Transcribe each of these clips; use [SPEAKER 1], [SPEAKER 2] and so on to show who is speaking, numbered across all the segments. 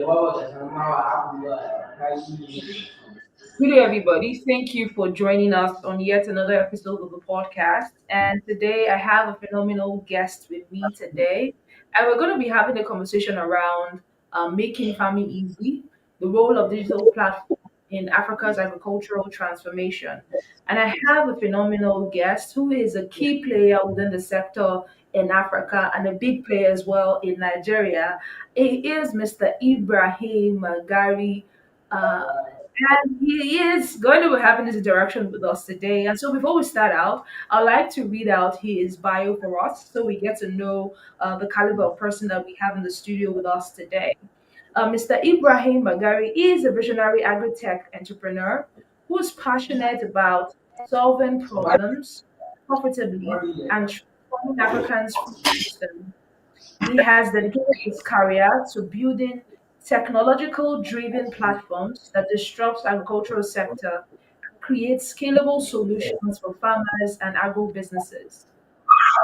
[SPEAKER 1] Good day, everybody. Thank you for joining us on yet another episode of the podcast. And today I have a phenomenal guest with me today. And we're going to be having a conversation around making farming easy, the role of digital platforms in Africa's agricultural transformation. And I have a phenomenal guest who is a key player within the sector in Africa and a big player as well in Nigeria. He is Mr. Ibrahim Maigari. Uh, and he is going to be having this interaction with us today. And so, before we start out, I'd like to read out his bio for us so we get to know the caliber of person that we have in the studio with us today. Mr. Ibrahim Maigari is a visionary agritech entrepreneur who's passionate about solving problems profitably and transforming Africans' food system. He has dedicated his career to building technological driven platforms that disrupt agricultural sector and create scalable solutions for farmers and agro businesses.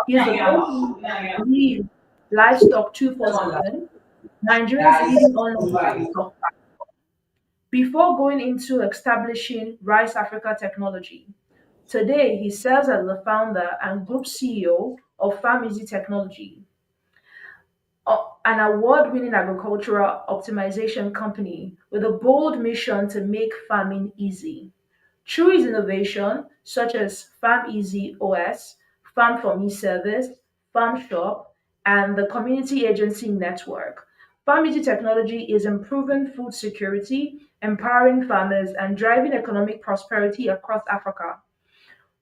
[SPEAKER 1] He is the co-lead of Livestock 247, Nigeria's leading online livestock. Before going into establishing Rice Africa Technology, today he serves as the founder and group CEO of FarmEASY Technology, an award winning agricultural optimization company with a bold mission to make farming easy. Through its innovation, such as FarmEasy OS, Farm for Me service, Farm Shop, and the Community Agency Network, FarmEasy technology is improving food security, empowering farmers, and driving economic prosperity across Africa.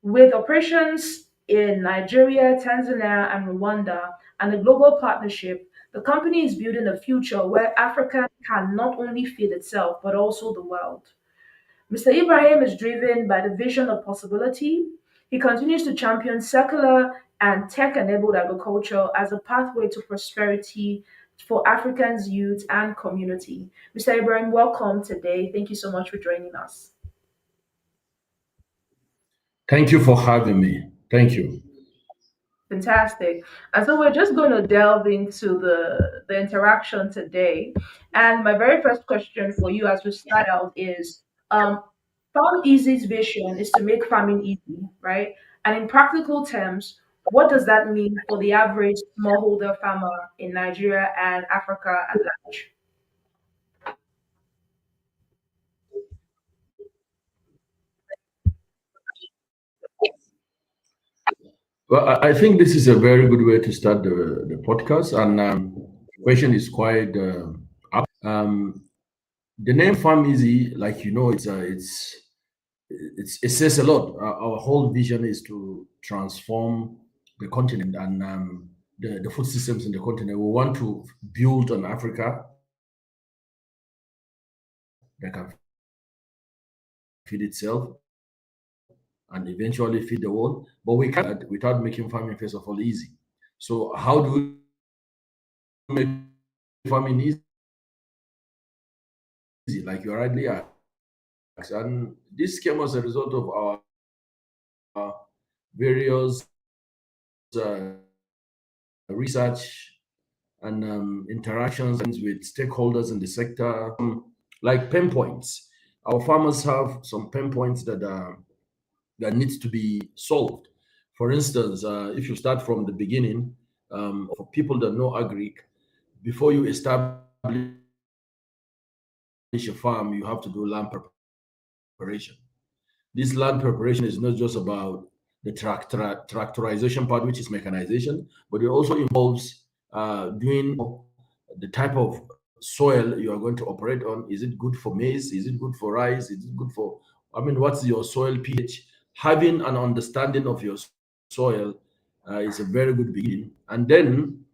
[SPEAKER 1] With operations in Nigeria, Tanzania, and Rwanda, and a global partnership, the company is building a future where Africa can not only feed itself, but also the world. Mr. Ibrahim is driven by the vision of possibility. He continues to champion secular and tech enabled agriculture as a pathway to prosperity for Africans' youth and community. Mr. Ibrahim, welcome today. Thank you so much for joining us.
[SPEAKER 2] Thank you for having me. Thank you.
[SPEAKER 1] Fantastic. And so we're just going to delve into the interaction today. And my very first question for you as we start out is Farm Easy's vision is to make farming easy, right? And in practical terms, what does that mean for the average smallholder farmer in Nigeria and Africa at large?
[SPEAKER 2] Well, I think this is a very good way to start the podcast. And the question is quite the name Farm Easy, like you know, it says a lot. Our whole vision is to transform the continent and the food systems in the continent. We want to build an Africa that can feed itself and eventually feed the world. But we can't without making farming first of all easy. So how do we make farming easy? Like you rightly asked, and this came as a result of our various uh, research and interactions with stakeholders in the sector, like pain points. Our farmers have some pain points that needs to be solved. For instance, if you start from the beginning, for people that know agri, before you establish a farm, you have to do land preparation. This land preparation is not just about the tractorization part, which is mechanization, but it also involves doing the type of soil you are going to operate on. Is it good for maize? Is it good for rice? Is it good for, I mean, what's your soil pH? Having an understanding of your soil is a very good beginning. And then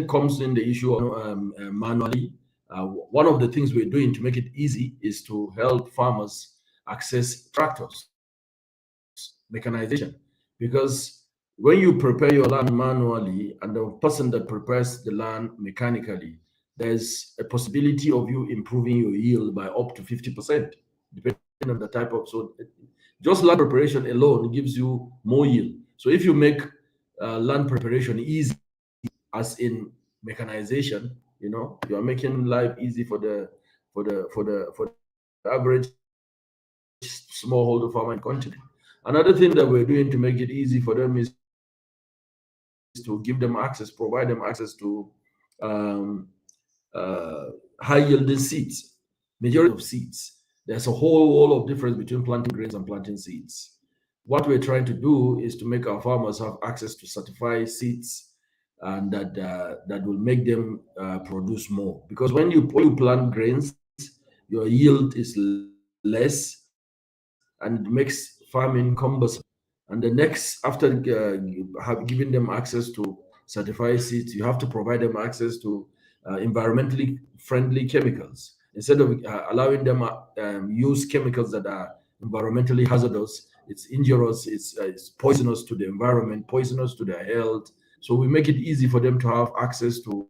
[SPEAKER 2] comes in the issue of manually. One of the things we're doing to make it easy is to help farmers access tractors, mechanization, because when you prepare your land manually and the person that prepares the land mechanically, there's a possibility of you improving your yield by up to 50%, depending on the type of. So just land preparation alone gives you more yield. So if you make land preparation easy, as in mechanization, You are making life easy for the average smallholder farmer in the continent. Another thing that we're doing to make it easy for them is to give them access, provide them access to um, high yielding seeds. Majority of seeds. There's a whole wall of difference between planting grains and planting seeds. What we're trying to do is to make our farmers have access to certified seeds, and that will make them produce more. Because when you plant grains, your yield is less, and it makes farming cumbersome. And the next, after giving them access to certified seeds, you have to provide them access to environmentally friendly chemicals. Instead of allowing them use chemicals that are environmentally hazardous, it's injurious, it's poisonous to the environment, poisonous to their health. So we make it easy for them to have access to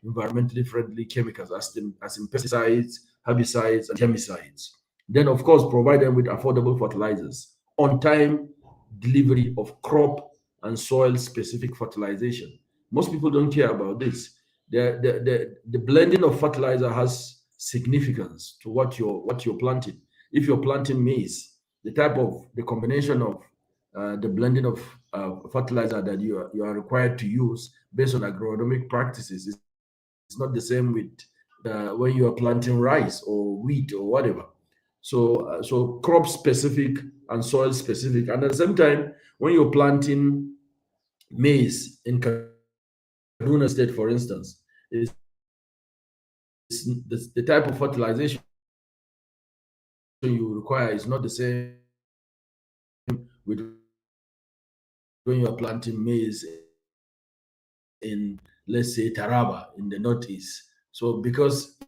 [SPEAKER 2] environmentally friendly chemicals, as in pesticides, herbicides, and germicides. Then, of course, provide them with affordable fertilizers, on time delivery of crop and soil specific fertilization. Most people don't care about this. The blending of fertilizer has significance to what you're planting. If you're planting maize, the combination of the blending of fertilizer that you are required to use based on agronomic practices is not the same with when you are planting rice or wheat or whatever. So crop specific and soil specific, and at the same time, when you're planting maize in Kaduna State, for instance, the type of fertilization you require is not the same with when you are planting maize in, let's say, Taraba in the northeast. So because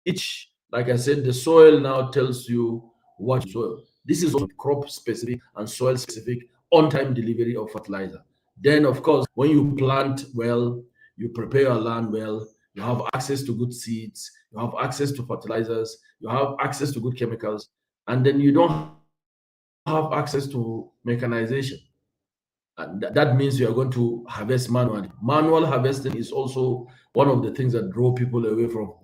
[SPEAKER 2] each, like I said, the soil now tells you what you soil. This is also crop specific and soil specific on time delivery of fertilizer. Then, of course, when you plant well, you prepare your land well, you have access to good seeds, you have access to fertilizers, you have access to good chemicals, and then you don't have access to mechanization. And that means you are going to harvest manually. Manual harvesting is also one of the things that draw people away from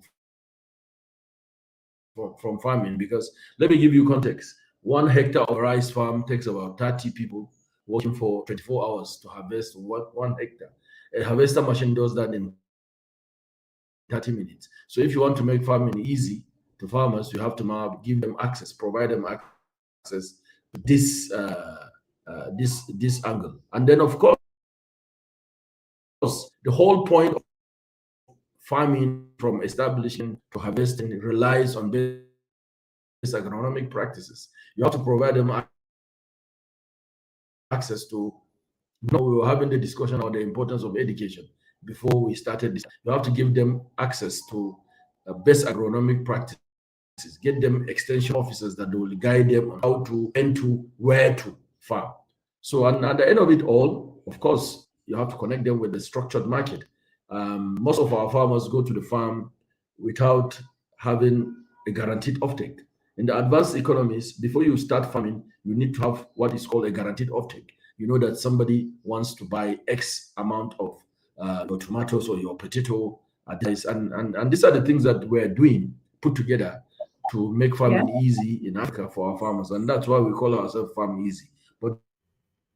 [SPEAKER 2] farming. Because let me give you context. 1 hectare of a rice farm takes about 30 people working for 24 hours to harvest 1 hectare. A harvester machine does that in 30 minutes. So if you want to make farming easy to farmers, you have to now give them access, provide them access to this angle. And then, of course, the whole point of farming from establishing to harvesting relies on basic agronomic practices. You have to provide them access to know. We were having the discussion about the importance of education before we started this. You have to give them access to best agronomic practices. Get them extension officers that will guide them on how to, when to, where to farm. So, and at the end of it all, of course, you have to connect them with the structured market. Most of our farmers go to the farm without having a guaranteed offtake. In the advanced economies, before you start farming, you need to have what is called a guaranteed offtake. You know that somebody wants to buy X amount of your tomatoes or your potato at this price. And these are the things that we're doing, put together, to make farming
[SPEAKER 1] Yeah.
[SPEAKER 2] easy in Africa for our farmers. And that's why we call ourselves Farm Easy. But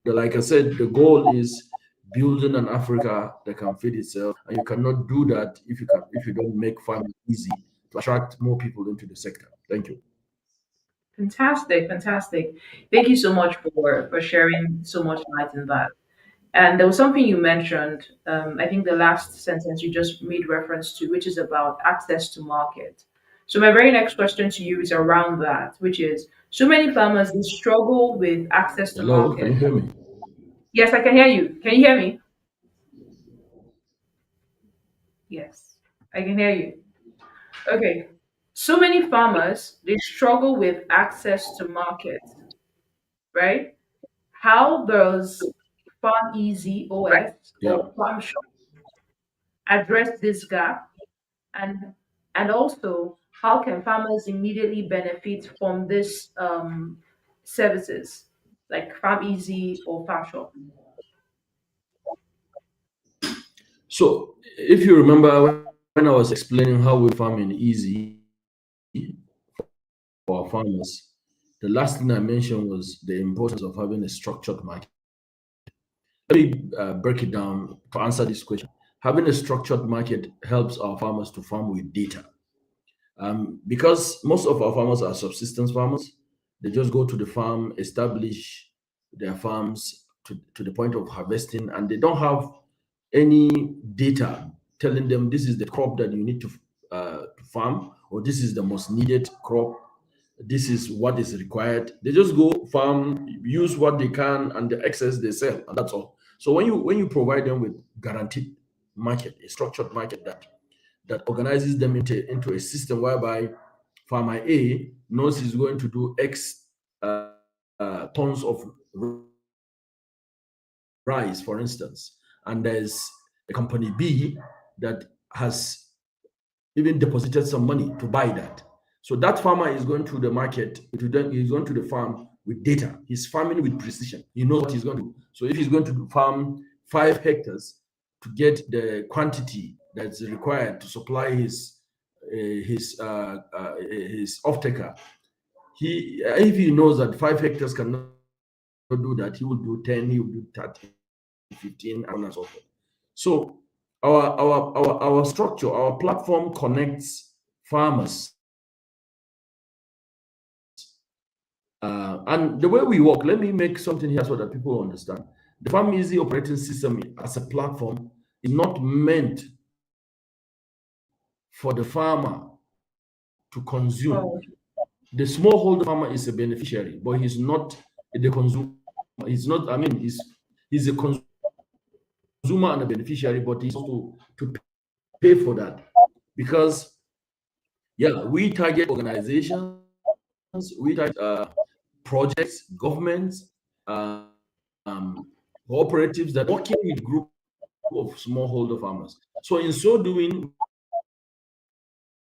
[SPEAKER 2] like I said, the goal is building an Africa that can feed itself, and you cannot do that if you don't make farming easy to attract more people into the sector. Thank you.
[SPEAKER 1] Fantastic, fantastic. Thank you so much for sharing so much light in that. And there was something you mentioned, I think the last sentence you just made reference to, which is about access to market. So my very next question to you is around that, which is so many farmers they struggle with access to
[SPEAKER 2] Hello, can you
[SPEAKER 1] market.
[SPEAKER 2] hear me?
[SPEAKER 1] Yes, I can hear you. Can you hear me? Yes, I can hear you. Okay. So many farmers they struggle with access to market, right? How does Farm Easy OS
[SPEAKER 2] Yeah.
[SPEAKER 1] or Farm Shop address this gap? And and also, how can farmers immediately benefit from this services like Farm Easy or Farm Shop?
[SPEAKER 2] So if you remember when when I was explaining how we farm in easy for our farmers, the last thing I mentioned was the importance of having a structured market. Let me break it down to answer this question. Having a structured market helps our farmers to farm with data. Because most of our farmers are subsistence farmers, they just go to the farm, establish their farms to the point of harvesting, and they don't have any data telling them this is the crop that you need to farm, or this is the most needed crop, this is what is required. They just go farm, use what they can, and the excess they sell, and that's all. So when you provide them with guaranteed market, a structured market that organizes them into a system whereby farmer A knows he's going to do X tons of rice, for instance, and there's a company B that has even deposited some money to buy that. So that farmer is going to the market, he's going to the farm with data. He's farming with precision. He knows what he's going to do. So if he's going to farm 5 hectares to get the quantity that's required to supply his off taker, he if he knows that 5 hectares cannot do that, he will do 10, he will do 30, 15, and so forth. So our structure, our platform connects farmers. And the way we work, let me make something here so that people understand. The FarmEASY operating system as a platform is not meant for the farmer to consume.
[SPEAKER 1] Oh,
[SPEAKER 2] The smallholder farmer is a beneficiary, but he's not the consumer. He's not, I mean, he's a consumer and a beneficiary, but he's to pay for that. Because, yeah, we target organizations, we target projects, governments, uh, um, cooperatives that are working with group of smallholder farmers. So in so doing,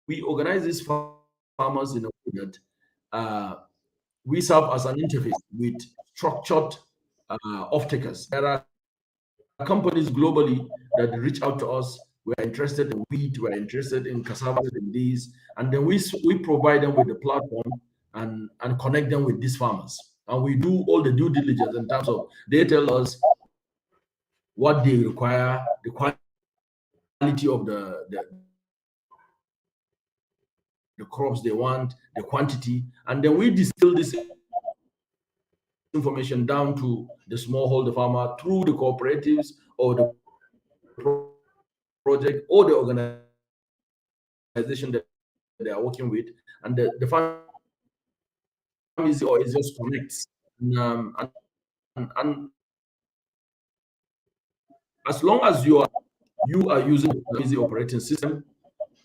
[SPEAKER 2] we organize these farmers in a way that uh, we serve as an interface with structured off-takers. There are companies globally that reach out to us. We're interested in wheat, we're interested in cassava, in these, and then we provide them with the platform and connect them with these farmers. And we do all the due diligence in terms of they tell us what they require, the quality of the crops they want, the quantity, and then we distill this information down to the smallholder farmer through the cooperatives or the project or the organization that they are working with, and the farm is or is just connects. And as long as you are using the easy operating system,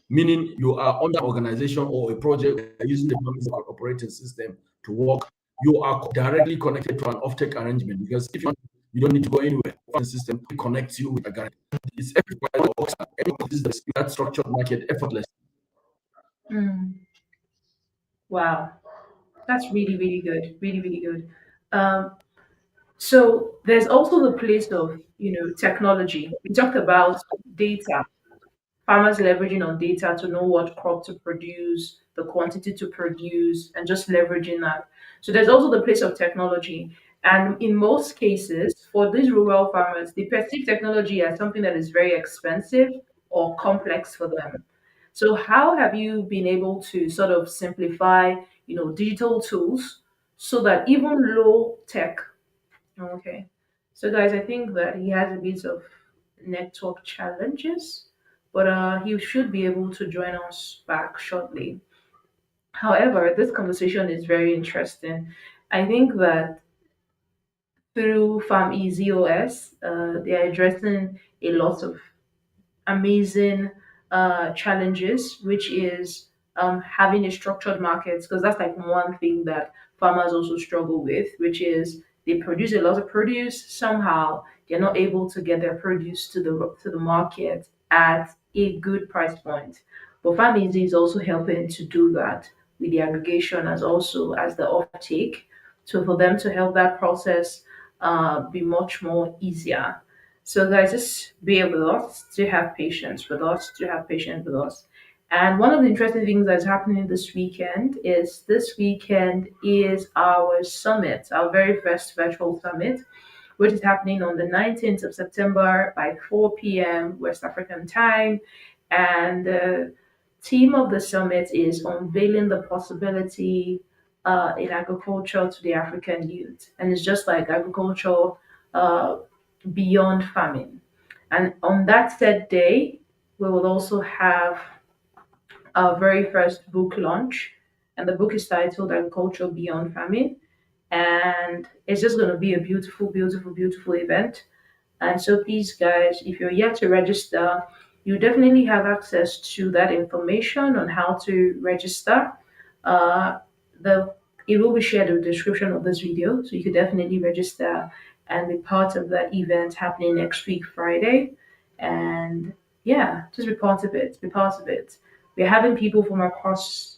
[SPEAKER 2] meaning you are under organization or a project using the FarmEASY operating system to work, you are directly connected to an offtake arrangement because if you don't need to go anywhere. The system connects you with a guarantee. It's that structured market effortless.
[SPEAKER 1] mm, wow. That's really, really good. Really, really good. Um, so there's also the place of, technology. We talked about data, farmers leveraging on data to know what crop to produce, the quantity to produce, and just leveraging that. So there's also the place of technology. And in most cases, for these rural farmers, they perceive technology as something that is very expensive or complex for them. So how have you been able to sort of simplify, digital tools so that even low tech. Okay. So guys, I think that he has a bit of network challenges, but he should be able to join us back shortly. However, this conversation is very interesting. I think that through FarmEasy OS, they are addressing a lot of amazing challenges, which is having a structured market, because that's like one thing that farmers also struggle with, which is they produce a lot of produce. Somehow they're not able to get their produce to the market at a good price point. But FarmEasy is also helping to do that with the aggregation as also as the offtake, so for them to help that process be much more easier. So guys, just bear with us, to have patience with us, to have patience with us. And one of the interesting things that's happening this weekend is our summit, our very first virtual summit, which is happening on the 19th of September by 4 p.m. West African time. And the theme of the summit is unveiling the possibility in agriculture to the African youth. And it's just like agriculture uh, beyond farming. And on that said day, we will also have our very first book launch. And the book is titled Agriculture Beyond Farming. And it's just going to be a beautiful, beautiful, beautiful event. And so, please, guys, if you're yet to register, you definitely have access to that information on how to register. Uh, the It will be shared in the description of this video, so you could definitely register and be part of that event happening next week, Friday. And yeah, just be part of it. Be part of it. We're having people from across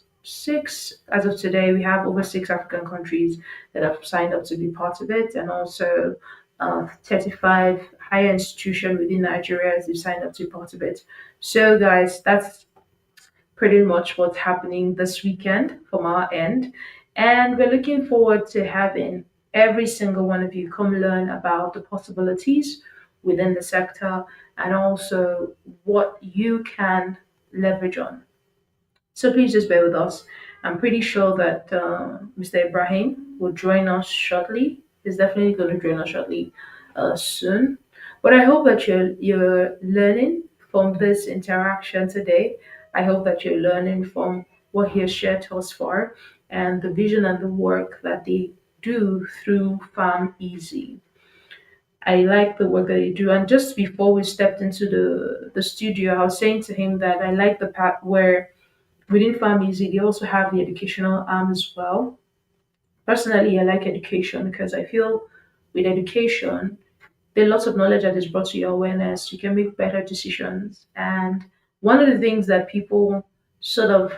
[SPEAKER 1] as of today, we have over 6 African countries that have signed up to be part of it, and also 35 higher institutions within Nigeria as they've signed up to be part of it. So, guys, that's pretty much what's happening this weekend from our end. And we're looking forward to having every single one of you come learn about the possibilities within the sector and also what you can leverage on. So please just bear with us. I'm pretty sure that Mr. Ibrahim will join us shortly. He's definitely going to join us shortly soon. But I hope that you're learning from this interaction today. I hope that you're learning from what he has shared thus far and the vision and the work that they do through FarmEASY. I like the work that they do. And just before we stepped into the studio, I was saying to him that I like the part where within FarmEasy, they also have the educational arm as well. Personally, I like education because I feel with education, there are lots of knowledge that is brought to your awareness. You can make better decisions. And one of the things that people sort of,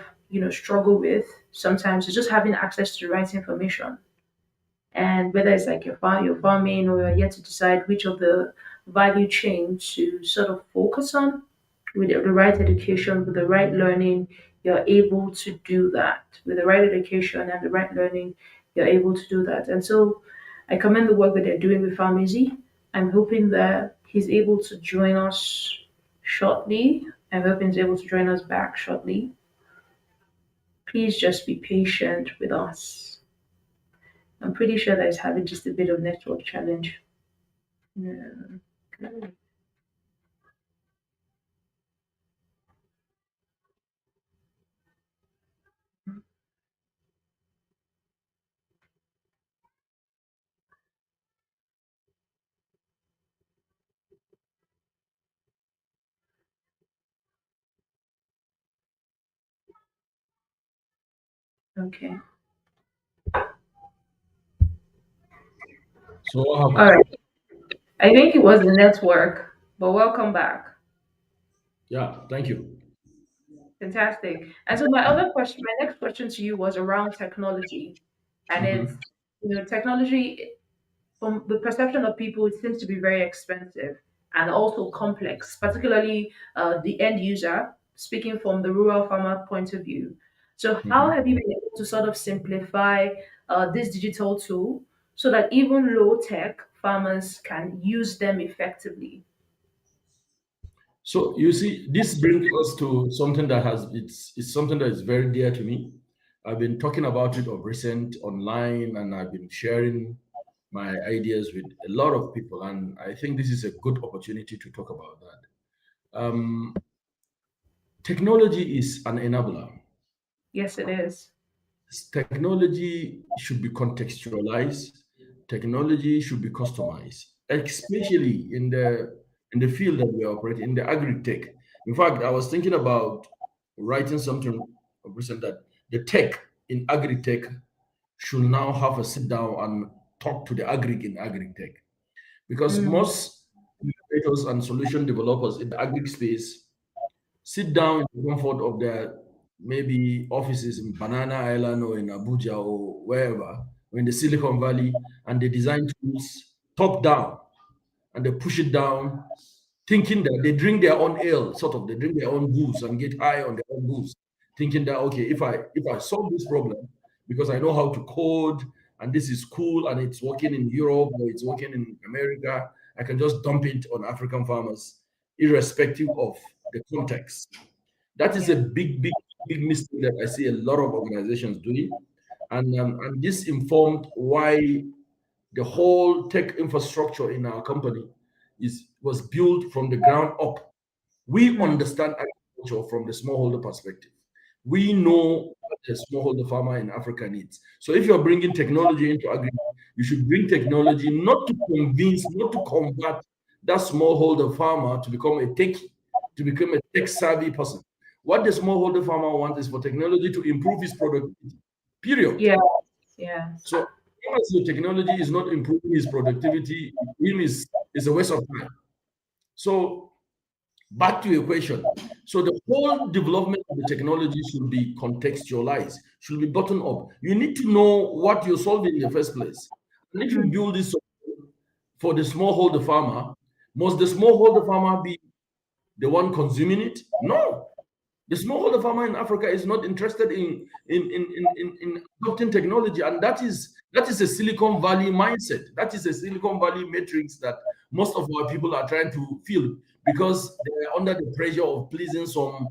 [SPEAKER 1] struggle with sometimes is just having access to the right information. And whether it's like your farming or you're yet to decide which of the value chain to sort of focus on, with the right education, with the right learning, you're able to do that. With the right education and the right learning, you're able to do that. And so I commend the work that they're doing with FarmEasy. I'm hoping that he's able to join us shortly. I'm hoping he's able to join us back shortly. Please just be patient with us. I'm pretty sure that he's having just a bit of network challenge. Yeah. Okay. Okay.
[SPEAKER 2] So what
[SPEAKER 1] All
[SPEAKER 2] happened?
[SPEAKER 1] right. I think it was the network, but welcome back.
[SPEAKER 2] Yeah, thank you.
[SPEAKER 1] Fantastic. And so my next question to you was around technology, and it's
[SPEAKER 2] Mhm.
[SPEAKER 1] technology from the perception of people, it seems to be very expensive and also complex, particularly the end user. Speaking from the rural farmer point of view, so how
[SPEAKER 2] Mhm.
[SPEAKER 1] have you been able to sort of simplify this digital tool so that even low tech farmers can use them effectively?
[SPEAKER 2] So you see, this brings us to something that it's something that is very dear to me. I've been talking about it of recent online, and I've been sharing my ideas with a lot of people, and I think this is a good opportunity to talk about that. Technology is an enabler.
[SPEAKER 1] Yes, it is.
[SPEAKER 2] Technology should be contextualized. Technology should be customized, especially in the field that we operate in, the agri-tech. In fact, I was thinking about writing something recent that the tech in agri-tech should now have a sit down and talk to the agri in agri-tech, because
[SPEAKER 1] Mm,
[SPEAKER 2] most innovators and solution developers in the agri space sit down in the comfort of their maybe offices in Banana Island or in Abuja or wherever, or in the Silicon Valley, and they design tools top down. and they push it down, thinking that they drink their own ale, sort of, they drink their own booze and get high on their own booze, thinking that okay, if I solve this problem because I know how to code and this is cool and it's working in Europe or it's working in America, I can just dump it on African farmers, irrespective of the context. That is a
[SPEAKER 1] Yeah.
[SPEAKER 2] big mistake that I see a lot of organizations doing, and this informed why the whole tech infrastructure in our company is was built from the ground up. We
[SPEAKER 1] Mm.
[SPEAKER 2] understand agriculture from the smallholder perspective. We know what the smallholder farmer in Africa needs. So if you're bringing technology into agri, you should bring technology not to convince, not to convert that smallholder farmer to become a techie, to become a tech savvy person. What the smallholder farmer wants is for technology to improve his productivity. Period.
[SPEAKER 1] Yeah. Yes.
[SPEAKER 2] So as long as the technology is not improving his productivity, him is a waste of time. So back to your question. So the whole development of the technology should be contextualized, should be bottom up. You need to know what you're solving in the first place. And if you
[SPEAKER 1] Mm.
[SPEAKER 2] build this for the smallholder farmer, must the smallholder farmer be the one consuming it? No. The smallholder farmer in Africa is not interested in adopting technology, and that is a Silicon Valley mindset. That is a Silicon Valley matrix that most of our people are trying to fill because they are under the pressure of pleasing some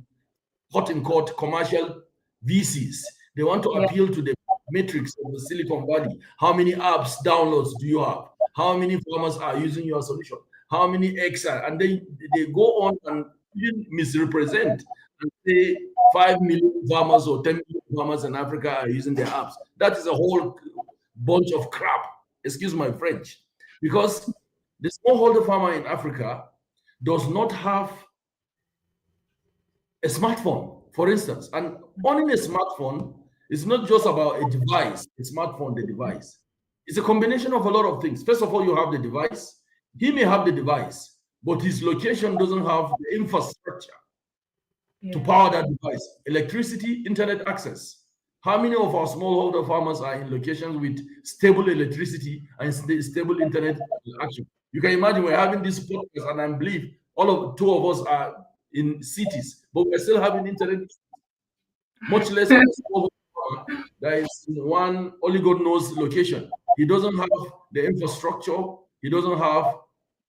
[SPEAKER 2] quote unquote commercial VCs. They want to
[SPEAKER 1] Yeah.
[SPEAKER 2] appeal to the matrix of the Silicon Valley. How many apps downloads do you have? How many farmers are using your solution? How many X are, and they go on and even misrepresent and say 5 million farmers or 10 million farmers in Africa are using their apps. That is a whole bunch of crap. Excuse my French. Because the smallholder farmer in Africa does not have a smartphone, for instance. And owning a smartphone is not just about a device, a smartphone, the device. It's a combination of a lot of things. First of all, you have the device. He may have the device, but his location doesn't have the infrastructure to
[SPEAKER 1] Yeah.
[SPEAKER 2] power that device. Electricity, internet access. How many of our smallholder farmers are in locations with stable electricity and stable internet action? You can imagine we're having this podcast, and I believe all of two of us are in cities, but we're still having internet, much less our smallholder farmer that is in one only God knows location. He doesn't have the infrastructure. He doesn't have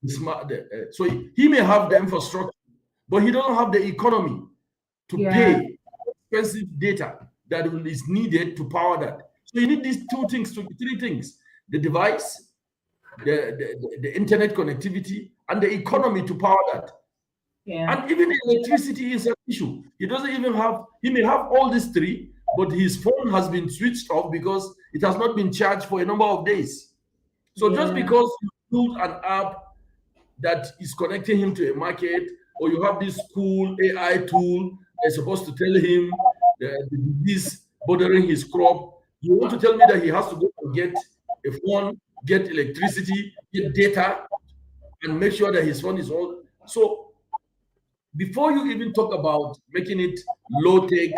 [SPEAKER 2] the smart. So he may have the infrastructure, but he doesn't have the economy to
[SPEAKER 1] Yeah.
[SPEAKER 2] pay expensive data that is needed to power that. So you need these three things: the device, the internet connectivity, and the economy to power that.
[SPEAKER 1] Yeah.
[SPEAKER 2] And even electricity is an issue. He doesn't even have, he may have all these three, but his phone has been switched off because it has not been charged for a number of days. So just
[SPEAKER 1] Yeah.
[SPEAKER 2] because you build an app that is connecting him to a market, or you have this cool AI tool that's supposed to tell him the disease bothering his crop. You want to tell me that he has to go and get a phone, get electricity, get data, and make sure that his phone is all. So before you even talk about making it low tech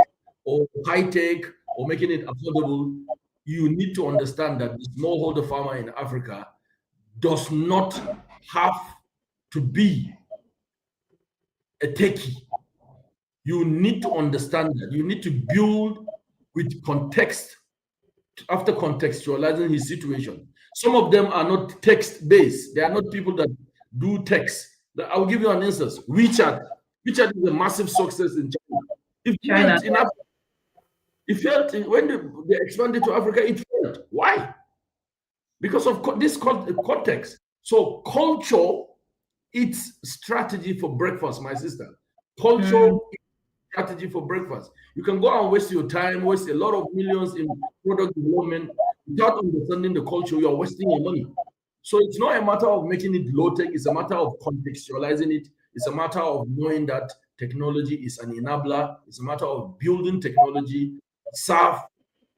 [SPEAKER 2] or high tech or making it affordable, you need to understand that the smallholder farmer in Africa does not have to be a techie. You need to understand that. You need to build with context after contextualizing his situation. Some of them are not text based, they are not people that do text. I'll give you an instance. WeChat. WeChat is a massive success in China. It
[SPEAKER 1] China.
[SPEAKER 2] failed in Africa. It failed when they expanded to Africa. It failed. Why? Because of this context. So culture, it's strategy for breakfast, my sister. Culture
[SPEAKER 1] Mm.
[SPEAKER 2] strategy for breakfast. You can go and waste your time, waste a lot of millions in product development without understanding the culture. You are wasting your money. So it's not a matter of making it low tech, it's a matter of contextualizing it. It's a matter of knowing that technology is an enabler. It's a matter of building technology, serve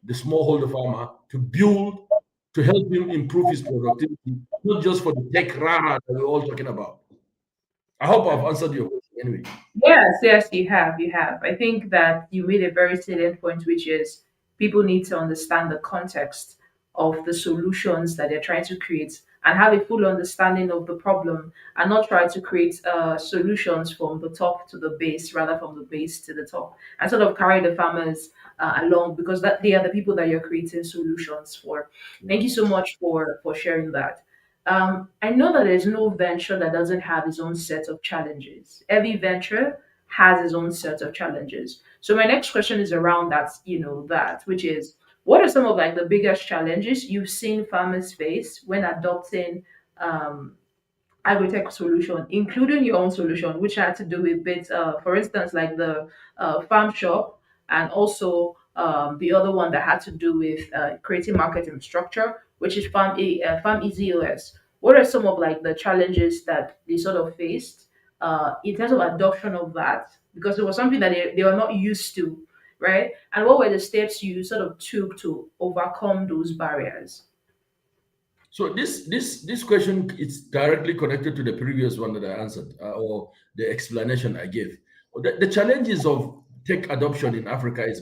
[SPEAKER 2] the smallholder farmer to build, to help him improve his productivity, not just for the tech rah that we're all talking about. I hope I've answered your question anyway.
[SPEAKER 1] Yes, yes, you have. You have. I think that you made a very salient point, which is people need to understand the context of the solutions that they're trying to create and have a full understanding of the problem, and not try to create solutions from the top to the base rather from the base to the top, and sort of carry the farmers along, because that they are the people that you're creating solutions for.
[SPEAKER 2] Yeah.
[SPEAKER 1] Thank you so much for sharing that. I know that there's no venture that doesn't have its own set of challenges. Every venture has its own set of challenges. So my next question is around that, which is, what are some of like the biggest challenges you've seen farmers face when adopting um, agritech solution, including your own solution, which had to do with bits, for instance, like the farm shop, and also the other one that had to do with creating market infrastructure, which is Farm Easy OS. What are some of like the challenges that they sort of faced in terms of adoption of that? Because it was something that they were not used to, right? And what were the steps you sort of took to overcome those barriers?
[SPEAKER 2] So this question is directly connected to the previous one that I answered, or the explanation I gave. The challenges of tech adoption in Africa is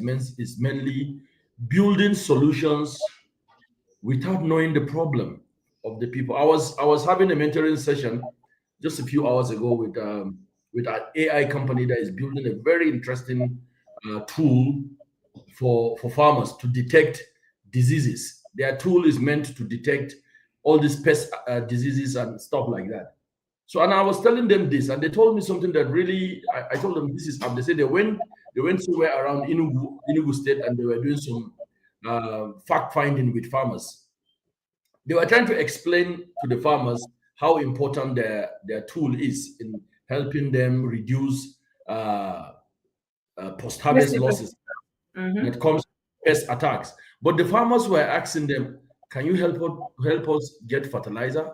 [SPEAKER 2] mainly building solutions without knowing the problem of the people. I was having a mentoring session just a few hours ago with an AI company that is building a very interesting tool for farmers to detect diseases. Their tool is meant to detect all these pest diseases and stuff like that. So, and I was telling them this, and they told me something that really, I told them this is up. They said they went somewhere around Enugu State, and they were doing some fact finding with farmers. They were trying to explain to the farmers how important their tool is in helping them reduce uh, post
[SPEAKER 1] Yes,
[SPEAKER 2] harvest losses when
[SPEAKER 1] mm-hmm.
[SPEAKER 2] it comes to pest attacks. But the farmers were asking them, "Can you help us get fertilizer?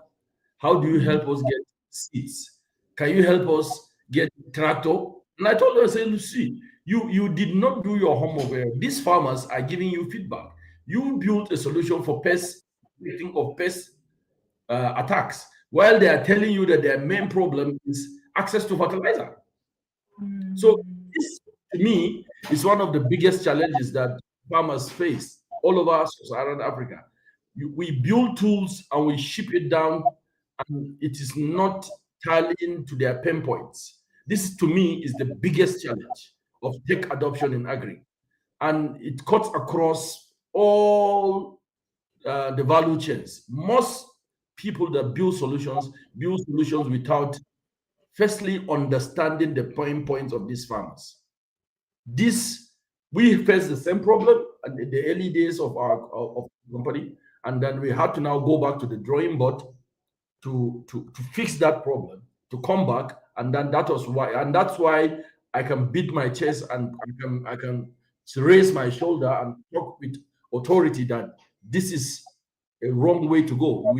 [SPEAKER 2] How do you help us get seeds? Can you help us get tractor?" And I told them, I said, "See, you did not do your homework. These farmers are giving you feedback. You built a solution for pest, think of pest attacks, while they are telling you that their main problem is access to fertilizer." So this, to me, is one of the biggest challenges that farmers face all over sub-Saharan Africa. We build tools and we ship it down, and it is not tallying to their pain points. This, to me, is the biggest challenge of tech adoption in agri, and it cuts across all the value chains. Most people that build solutions without firstly understanding the pain points of these farmers. This We faced the same problem in the early days of our of the company, and then we had to now go back to the drawing board to fix that problem, to come back, and then that's why I can beat my chest, and I can raise my shoulder and talk with authority that this is a wrong way to go.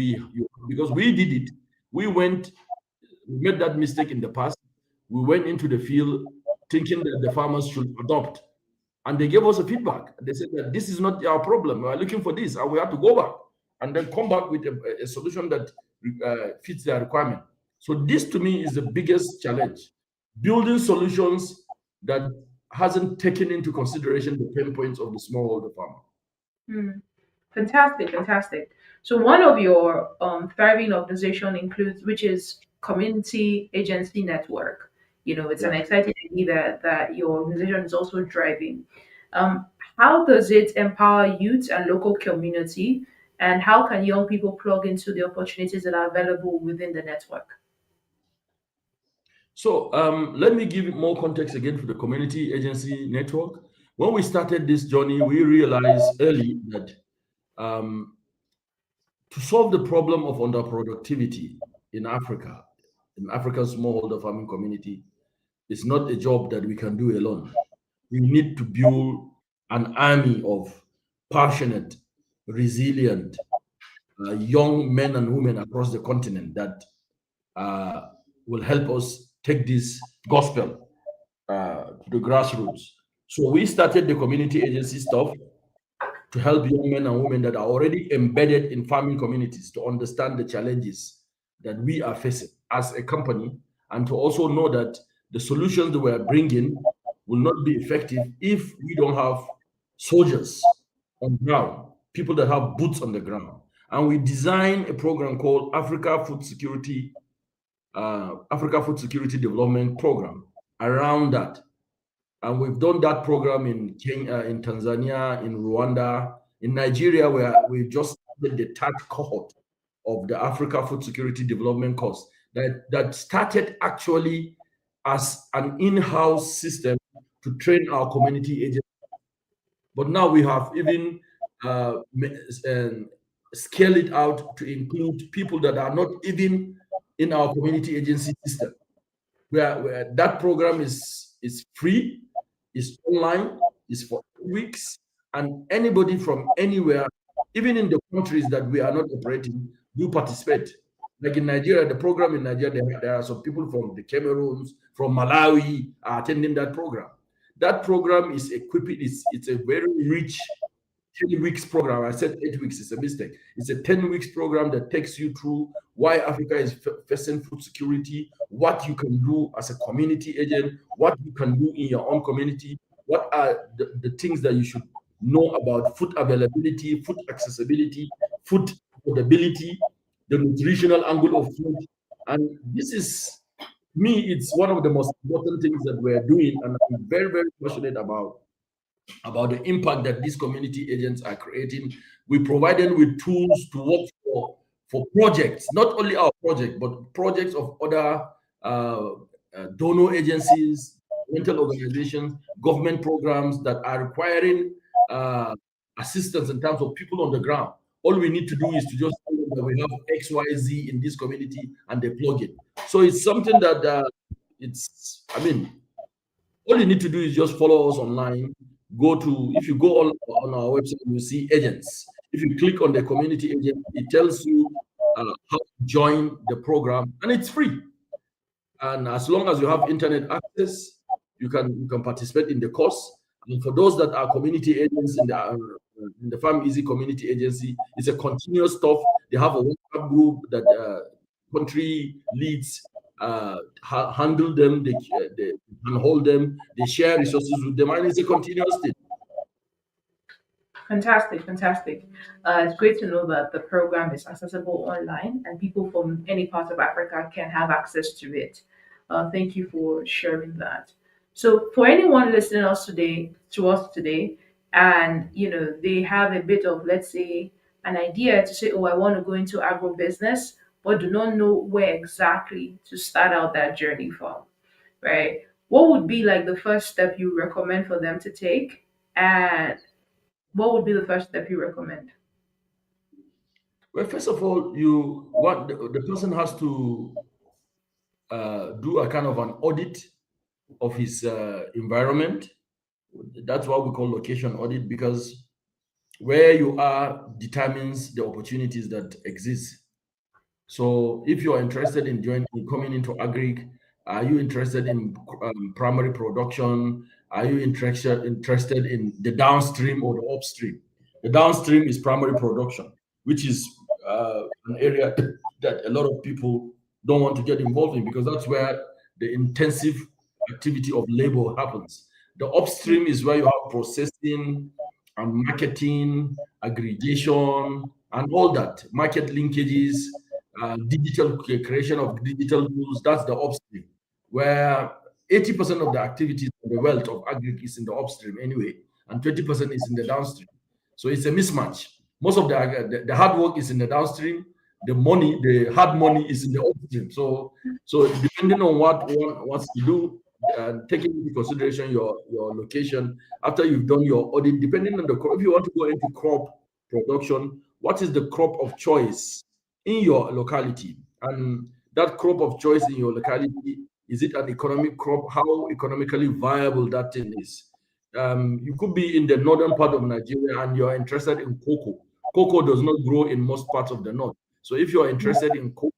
[SPEAKER 2] Because we did it. We made that mistake in the past. We went into the field thinking that the farmers should adopt, and they gave us a feedback. They said that this is not our problem. We are looking for this, and we have to go back and then come back with a solution that fits their requirement. So this, to me, is the biggest challenge: building solutions that hasn't taken into consideration the pain points of the smallholder farmer.
[SPEAKER 1] Mm. Fantastic, fantastic. So one of your thriving organization includes, which is Community Agency Network. It's an
[SPEAKER 2] Yeah.
[SPEAKER 1] exciting idea that your organization is also driving. Um, how does it empower youth and local community, and how can young people plug into the opportunities that are available within the network?
[SPEAKER 2] So let me give more context again for the community agency network. When we started this journey, we realized early that um, to solve the problem of underproductivity in Africa, in Africa's smallholder farming community, is not a job that we can do alone. We need to build an army of passionate, resilient, young men and women across the continent that uh, will help us take this gospel to the grassroots. So we started the community agency stuff to help young men and women that are already embedded in farming communities to understand the challenges that we are facing as a company, and to also know that the solutions that we're bringing will not be effective if we don't have soldiers on ground, people that have boots on the ground. And we designed a program called Africa Food Security Development Program around that. And we've done that program in Kenya, in Tanzania, in Rwanda, in Nigeria, where we just started the third cohort of the Africa Food Security Development course that started actually as an in-house system to train our community agents. But now we have even scale it out to include people that are not even in our community agency system. Where that program is free, is online, is for 2 weeks, and anybody from anywhere, even in the countries that we are not operating, do participate. Like in Nigeria, the program in Nigeria, there are some people from the Cameroons, from Malawi are attending that program. That program is equipping, it's a very rich 10 weeks program. I said 8 weeks, it's a mistake. It's a 10 weeks program that takes you through why Africa is facing food security, what you can do as a community agent, what you can do in your own community, what are the things that you should know about food availability, food accessibility, food affordability, the nutritional angle of food. And this is, me, it's one of the most important things that we're doing, and I'm very, very passionate about the impact that these community agents are creating. We provide them with tools to work for projects, not only our project, but projects of other uh, donor agencies, mental organizations, government programs that are requiring uh, assistance in terms of people on the ground. All we need to do is to just tell them that we have XYZ in this community and they plug it. So it's something that I mean, all you need to do is just follow us online. If you go on our website, you see agents. If you click on the community agent, it tells you how to join the program, and it's free. And as long as you have internet access, you can participate in the course. And for those that are community agents in the FarmEASY community agency, it's a continuous stuff. They have a WhatsApp group that country leads handle them, they can hold them, they share resources with them, and it's a continuous thing.
[SPEAKER 1] Fantastic, fantastic. It's great to know that the program is accessible online and people from any part of Africa can have access to it. Thank you for sharing that. So, for anyone listening to us today, and they have a bit of, let's say, an idea to say, "Oh, I want to go into agribusiness," but do not know where exactly to start out that journey from, right? What would be like the first step you recommend for them to take, and what would be the first step you recommend?
[SPEAKER 2] Well, first of all, the person has to do a kind of an audit of his environment. That's what we call location audit, because where you are determines the opportunities that exist. So if you're interested in coming into agri, are you interested in primary production? Are you interested in the downstream or the upstream? The downstream is primary production, which is an area that a lot of people don't want to get involved in, because that's where the intensive activity of labor happens. The upstream is where you have processing and marketing, aggregation, and all that, market linkages, digital creation of digital tools. That's the upstream, where 80% of the activities of the wealth of agri is in the upstream anyway, and 20% is in the downstream. So it's a mismatch. Most of the hard work is in the downstream. The hard money is in the upstream. So depending on what one wants to do, taking into consideration your location, after you've done your audit, depending on the crop, if you want to go into crop production, what is the crop of choice in your locality? And that crop of choice in your locality, is it an economic crop? How economically viable that thing is? You could be in the northern part of Nigeria and you're interested in cocoa. Cocoa does not grow in most parts of the north. So if you're interested in cocoa,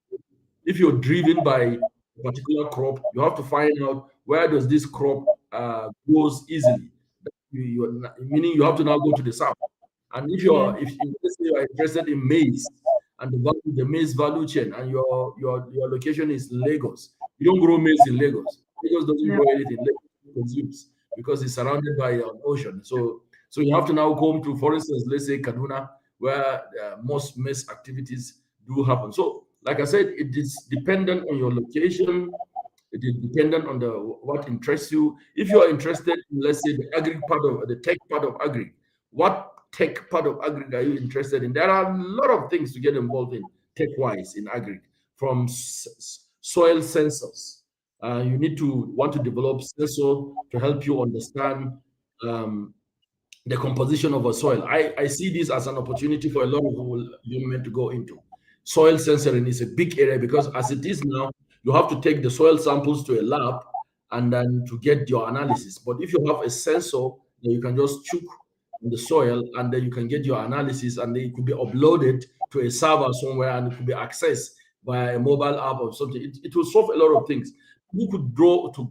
[SPEAKER 2] if you're driven by a particular crop, you have to find out where does this crop grows easily. Meaning you have to now go to the south. And
[SPEAKER 1] Yeah.
[SPEAKER 2] if let's say you are interested in maize and the maize value chain, and your location is Lagos, you don't grow maize in Lagos. Lagos doesn't
[SPEAKER 1] Yeah.
[SPEAKER 2] grow anything. Lagos consumes because it's surrounded by an ocean. So you have to now come to, for instance, let's say Kaduna. where most activities do happen. So, like I said, it is dependent on your location. It is dependent on the what interests you. If you are interested in, let's say, the agri part of the tech part of agri, what tech part of agri are you interested in? There are a lot of things to get involved in tech-wise in agri, from soil sensors. You need to want to develop sensor to help you understand um, the composition of a soil. I see this as an opportunity for a lot of young men to go into. Soil sensoring is a big area because as it is now, you have to take the soil samples to a lab and then to get your analysis. But if you have a sensor, then you can just chook in the soil and then you can get your analysis and then it could be uploaded to a server somewhere and it could be accessed via a mobile app or something. It will solve a lot of things. You could draw to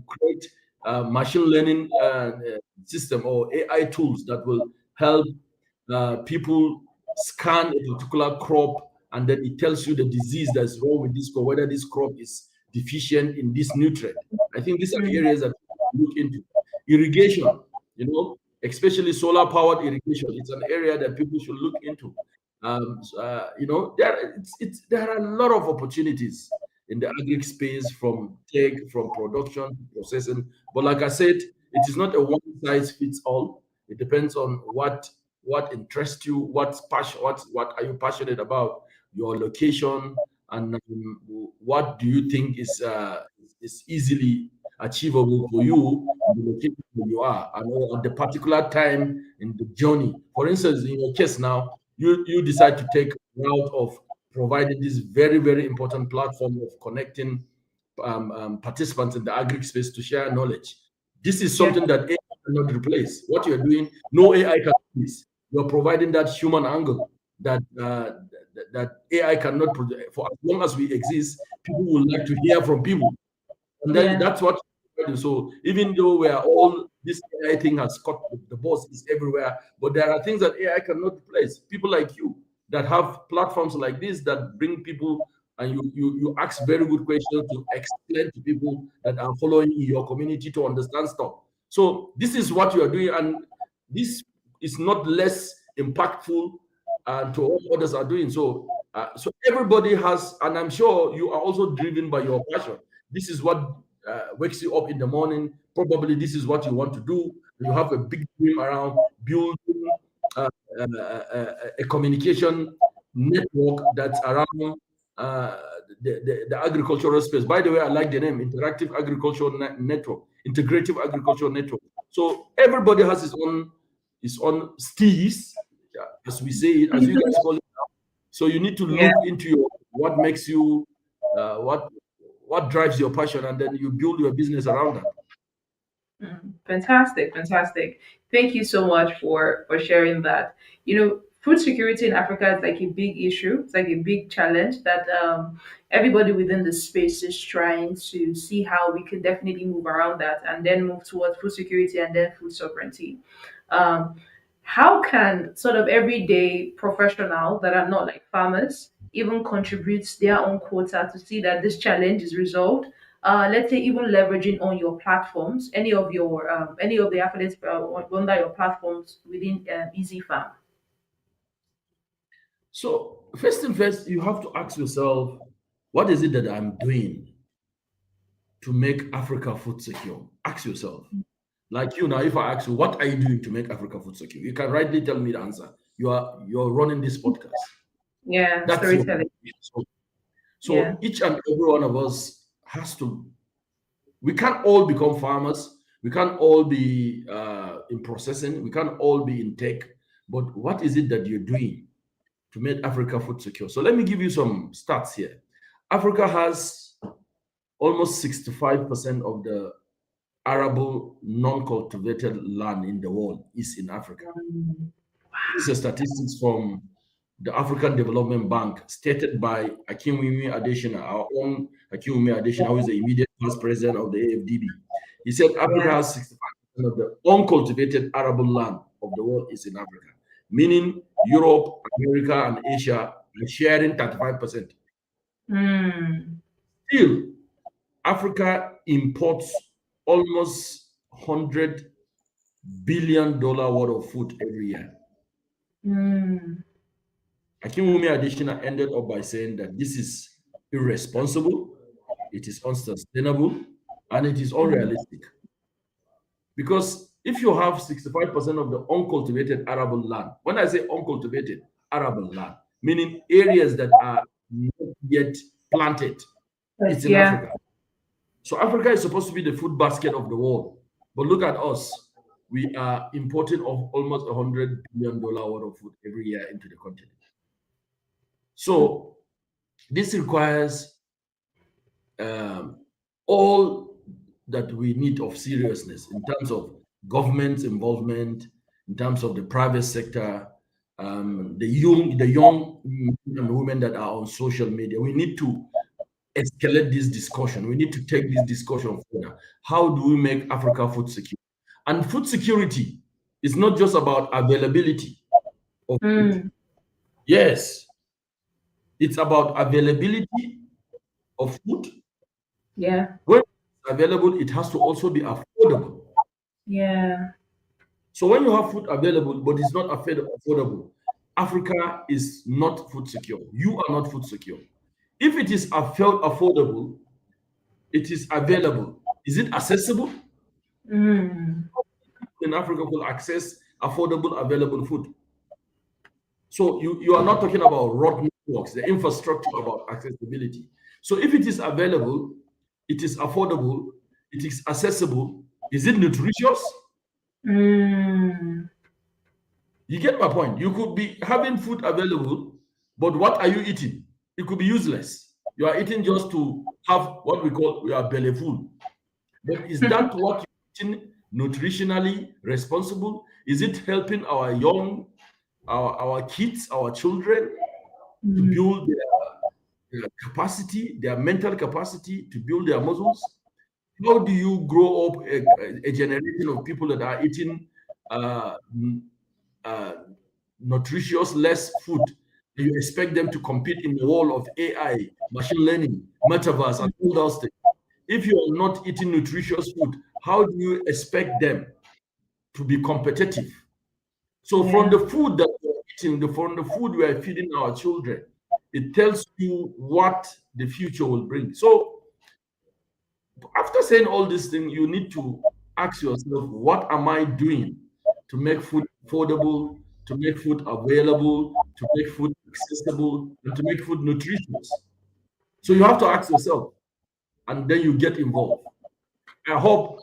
[SPEAKER 2] create machine learning system or AI tools that will help people scan a particular crop and then it tells you the disease that's wrong with this crop, whether this crop is deficient in this nutrient. I think these are the
[SPEAKER 1] Mm.
[SPEAKER 2] areas that we look into. Irrigation, especially solar powered irrigation, it's an area that people should look into. There are a lot of opportunities in the agri space, from tech, from production to processing. But like I said, it is not a one size fits all. It depends on what interests you, what's passion, what are you passionate about, your location, and what do you think is easily achievable for you in the location where you are and at the particular time in the journey. For instance, in your case now, you decide to take route of providing this very, very important platform of connecting participants in the agri space to share knowledge. This is
[SPEAKER 1] Yeah.
[SPEAKER 2] something that AI cannot replace. What you're doing, no AI can replace. You're providing that human angle that that AI cannot produce. For as long as we exist, people would like to hear from people, and then
[SPEAKER 1] Yeah.
[SPEAKER 2] that's what we do. So even though we are all this AI thing has caught the boss is everywhere, but there are things that AI cannot replace. People like you that have platforms like this that bring people and you ask very good questions to explain to people that are following in your community to understand stuff. So this is what you are doing, and this is not less impactful to what others are doing. So everybody has, and I'm sure you are also driven by your passion. This is what wakes you up in the morning. Probably this is what you want to do. You have a big dream around building a communication network that's around uh, the agricultural space. By the way, I like the name Interactive Agricultural Network, Integrative Agricultural Network. So everybody has his own steez, yeah, as we say it, as you guys call it. So you need to
[SPEAKER 1] Yeah.
[SPEAKER 2] look into what makes you, what drives your passion, and then you build your business around that.
[SPEAKER 1] Fantastic, fantastic. Thank you so much for sharing that. Food security in Africa is like a big issue. It's like a big challenge that everybody within the space is trying to see how we can definitely move around that and then move towards food security and then food sovereignty. Um, how can sort of everyday professionals that are not like farmers even contribute their own quota to see that this challenge is resolved? Let's say even leveraging on your platforms, any of the affiliates under your platforms within Easy Farm.
[SPEAKER 2] So first thing first, you have to ask yourself, what is it that I'm doing to make Africa food secure? Ask yourself. Like you now, if I ask you, what are you doing to make Africa food secure? You can rightly tell me the answer. You're running this podcast.
[SPEAKER 1] Yeah,
[SPEAKER 2] That's your
[SPEAKER 1] storytelling.
[SPEAKER 2] so,
[SPEAKER 1] Yeah.
[SPEAKER 2] so each and every one of us has to. We can't all become farmers. We can't all be in processing. We can't all be in tech. But what is it that you're doing to make Africa food secure? So let me give you some stats here. Africa has almost 65% of the arable non-cultivated land in the world is in Africa.
[SPEAKER 1] Um,
[SPEAKER 2] This is statistics from the African Development Bank, stated by Akinwumi Adesina, our own Akinwumi Adesina, who is the immediate past president of the AFDB. He said Africa
[SPEAKER 1] yeah.
[SPEAKER 2] has 65% of the uncultivated arable land of the world is in Africa, meaning Europe, America, and Asia are sharing 35%.
[SPEAKER 1] Mm.
[SPEAKER 2] Still, Africa imports almost $100 billion worth of food every year.
[SPEAKER 1] Mm.
[SPEAKER 2] Akinwumi Additional ended up by saying that this is irresponsible, it is unsustainable, and it is
[SPEAKER 1] Mm.
[SPEAKER 2] unrealistic. Because if you have 65% of the uncultivated arable land, when I say uncultivated arable land, meaning areas that are not yet planted,
[SPEAKER 1] But
[SPEAKER 2] it's in
[SPEAKER 1] yeah,
[SPEAKER 2] Africa. So Africa is supposed to be the food basket of the world. But look at us. We are importing of almost $100 billion worth of food every year into the continent. So this requires um, all that we need of seriousness in terms of government involvement, in terms of the private sector, the young men and women that are on social media. We need to escalate this discussion. We need to take this discussion further. How do we make Africa food secure? And food security is not just about availability of food.
[SPEAKER 1] mm.
[SPEAKER 2] Yes, it's about availability of food.
[SPEAKER 1] Yeah,
[SPEAKER 2] When it's available, it has to also be affordable.
[SPEAKER 1] yeah.
[SPEAKER 2] So when you have food available, but it's not affordable, Africa is not food secure. You are not food secure. If it is affordable, it is available. Is it accessible?
[SPEAKER 1] Mm.
[SPEAKER 2] In Africa will access affordable, available food. So you are not talking about road networks, the infrastructure about accessibility. So if it is available, it is affordable, it is accessible, is it nutritious?
[SPEAKER 1] Mm.
[SPEAKER 2] You get my point. You could be having food available, but what are you eating? It could be useless. You are eating just to have what we call your belly full. But is that what you're eating nutritionally responsible? Is it helping our young, our kids, our children to
[SPEAKER 1] Mm.
[SPEAKER 2] build their capacity, their mental capacity, to build their muscles? How do you grow up a generation of people that are eating uh, uh, nutritious less food? You expect them to compete in the world of AI, machine learning, metaverse, and all those things. If you are not eating nutritious food, how do you expect them to be competitive? So from
[SPEAKER 1] Yeah,
[SPEAKER 2] the food that we're eating, from the food we are feeding our children, it tells you what the future will bring. So after saying all these things, you need to ask yourself, what am I doing to make food affordable, to make food available, to make food accessible, and to make food nutritious? So you have to ask yourself, and then you get involved. I hope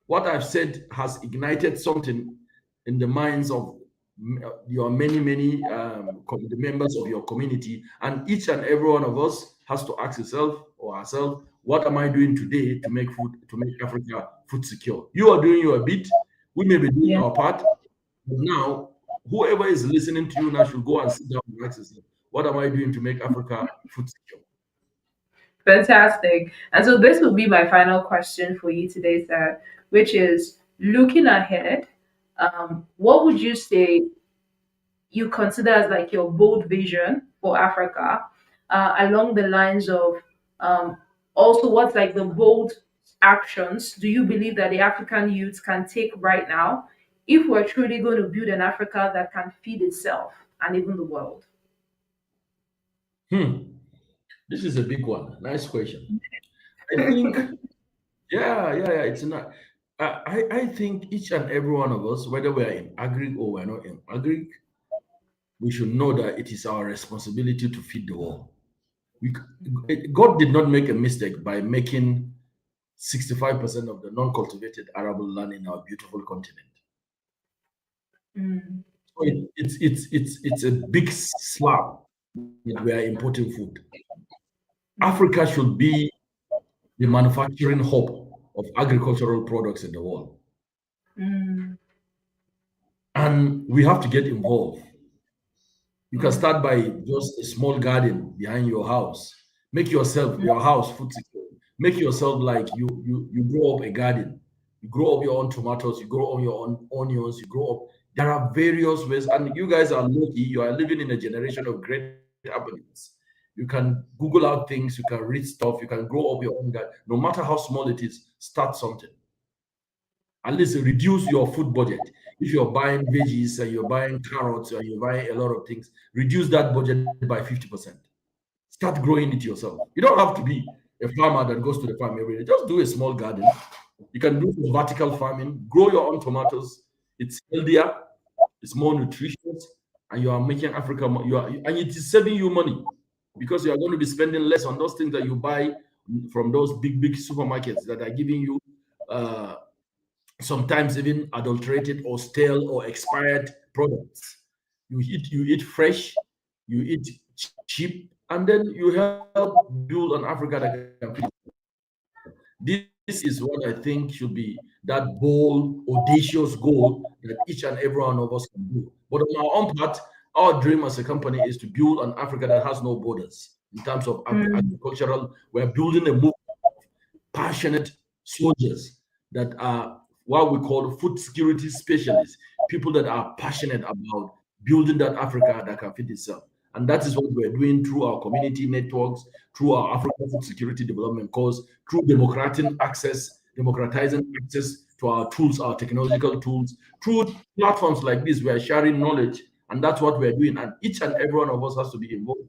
[SPEAKER 2] what I've said has ignited something in the minds of your many the members of your community, and each and every one of us has to ask himself or herself, what am I doing today to make food, to make Africa food secure? You are doing your bit. We may be doing
[SPEAKER 1] yeah.
[SPEAKER 2] our part, but now whoever is listening to you now should go and sit down and ask yourself, what am I doing to make Africa food secure?
[SPEAKER 1] Fantastic. And so this would be my final question for you today, sir, which is looking ahead, what would you say you consider as like your bold vision for Africa, along the lines of um, also what's like the bold actions do you believe that the African youth can take right now if we're truly going to build an Africa that can feed itself and even the world?
[SPEAKER 2] Hmm, this is a big one. Nice question. I think, yeah. It's not. I think each and every one of us, whether we are in agri or we're not in agri, we should know that it is our responsibility to feed the world. God did not make a mistake by making 65% of the non-cultivated arable land in our beautiful continent.
[SPEAKER 1] Mm,
[SPEAKER 2] So it's a big slap that we are importing food.
[SPEAKER 1] mm,
[SPEAKER 2] Africa should be the manufacturing hub of agricultural products in the world.
[SPEAKER 1] mm,
[SPEAKER 2] And we have to get involved. You can
[SPEAKER 1] yeah,
[SPEAKER 2] start by just a small garden behind your house. Make yourself
[SPEAKER 1] mm,
[SPEAKER 2] your house food secure. Make yourself like you grow up a garden. You grow up your own tomatoes. You grow up your own onions. You grow up. There are various ways, and you guys are lucky. You are living in a generation of great happenings. You can Google out things. You can read stuff. You can grow up your own garden. No matter how small it is, start something. At least reduce your food budget. If you're buying veggies and you're buying carrots and you're buying a lot of things, reduce that budget by 50%. Start growing it yourself. You don't have to be a farmer that goes to the farm every day. Just do a small garden. You can do vertical farming, grow your own tomatoes. It's healthier, it's more nutritious, and you are making Africa more, and it is saving you money because you are going to be spending less on those things that you buy from those big supermarkets that are giving you uh, sometimes even adulterated or stale or expired products. You eat fresh, you eat cheap, and then you help build an Africa that can feed. This is what I think should be that bold, audacious goal that each and every one of us can do. But on our own part, our dream as a company is to build an Africa that has no borders in terms of
[SPEAKER 1] Mm,
[SPEAKER 2] agricultural. We're building a movement, passionate soldiers that are what we call food security specialists, people that are passionate about building that Africa that can feed itself. And that is what we're doing through our community networks, through our African Food Security Development Course, through democratizing access to our tools, our technological tools, through platforms like this. We are sharing knowledge, and that's what we're doing. And each and every one of us has to be involved.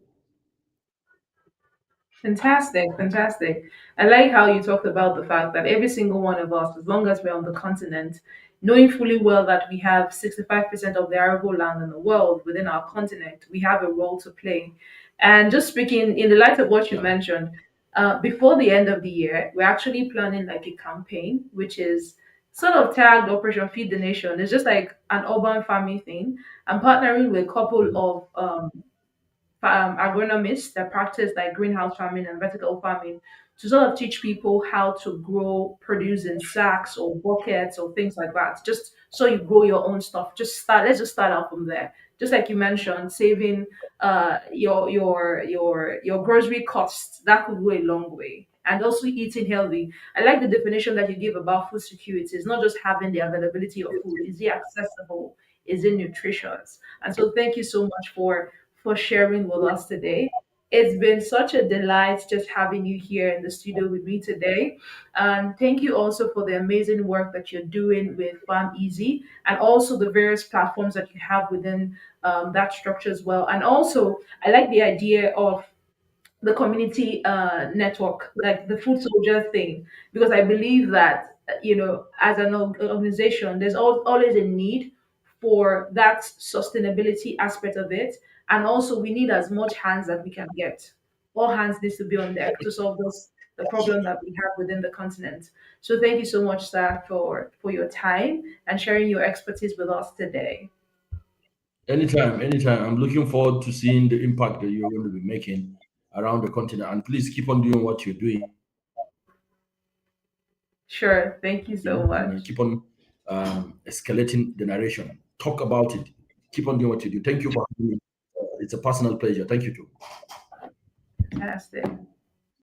[SPEAKER 1] fantastic, fantastic. I like how you talked about the fact that every single one of us, as long as we're on the continent, knowing fully well that we have 65% of the arable land in the world within our continent, we have a role to play. And just speaking in the light of what you
[SPEAKER 2] Yeah.
[SPEAKER 1] mentioned, before the end of the year, we're actually planning like a campaign, which is sort of tagged Operation Feed the Nation. It's just like an urban farming thing. I'm partnering with a couple
[SPEAKER 2] Mhm.
[SPEAKER 1] of agronomists that practice like greenhouse farming and vertical farming to sort of teach people how to grow produce in sacks or buckets or things like that. Just so you grow your own stuff. Let's just start out from there. Just like you mentioned, saving your grocery costs, that could go a long way. And also eating healthy. I like the definition that you give about food security. It's not just having the availability of food. Is it accessible? Is it nutritious? And so thank you so much for sharing with us today. It's been such a delight just having you here in the studio with me today. And thank you also for the amazing work that you're doing with FarmEASY and also the various platforms that you have within that structure as well. And also, I like the idea of the community network, like the food soldier thing, because I believe that as an organization, there's always a need for that sustainability aspect of it, and also we need as much hands that we can get. All hands needs to be on deck to solve those the problem that we have within the continent. So thank you so much, sir, for your time and sharing your expertise with us today.
[SPEAKER 2] Anytime, anytime. I'm looking forward to seeing the impact that you're going to be making around the continent. And please keep on doing what you're doing
[SPEAKER 1] Sure, thank you so
[SPEAKER 2] and then
[SPEAKER 1] much.
[SPEAKER 2] keep on escalating the narration. Talk about it. Keep on doing what you do. Thank you for having me. It's a personal pleasure. Thank you too.
[SPEAKER 1] Fantastic.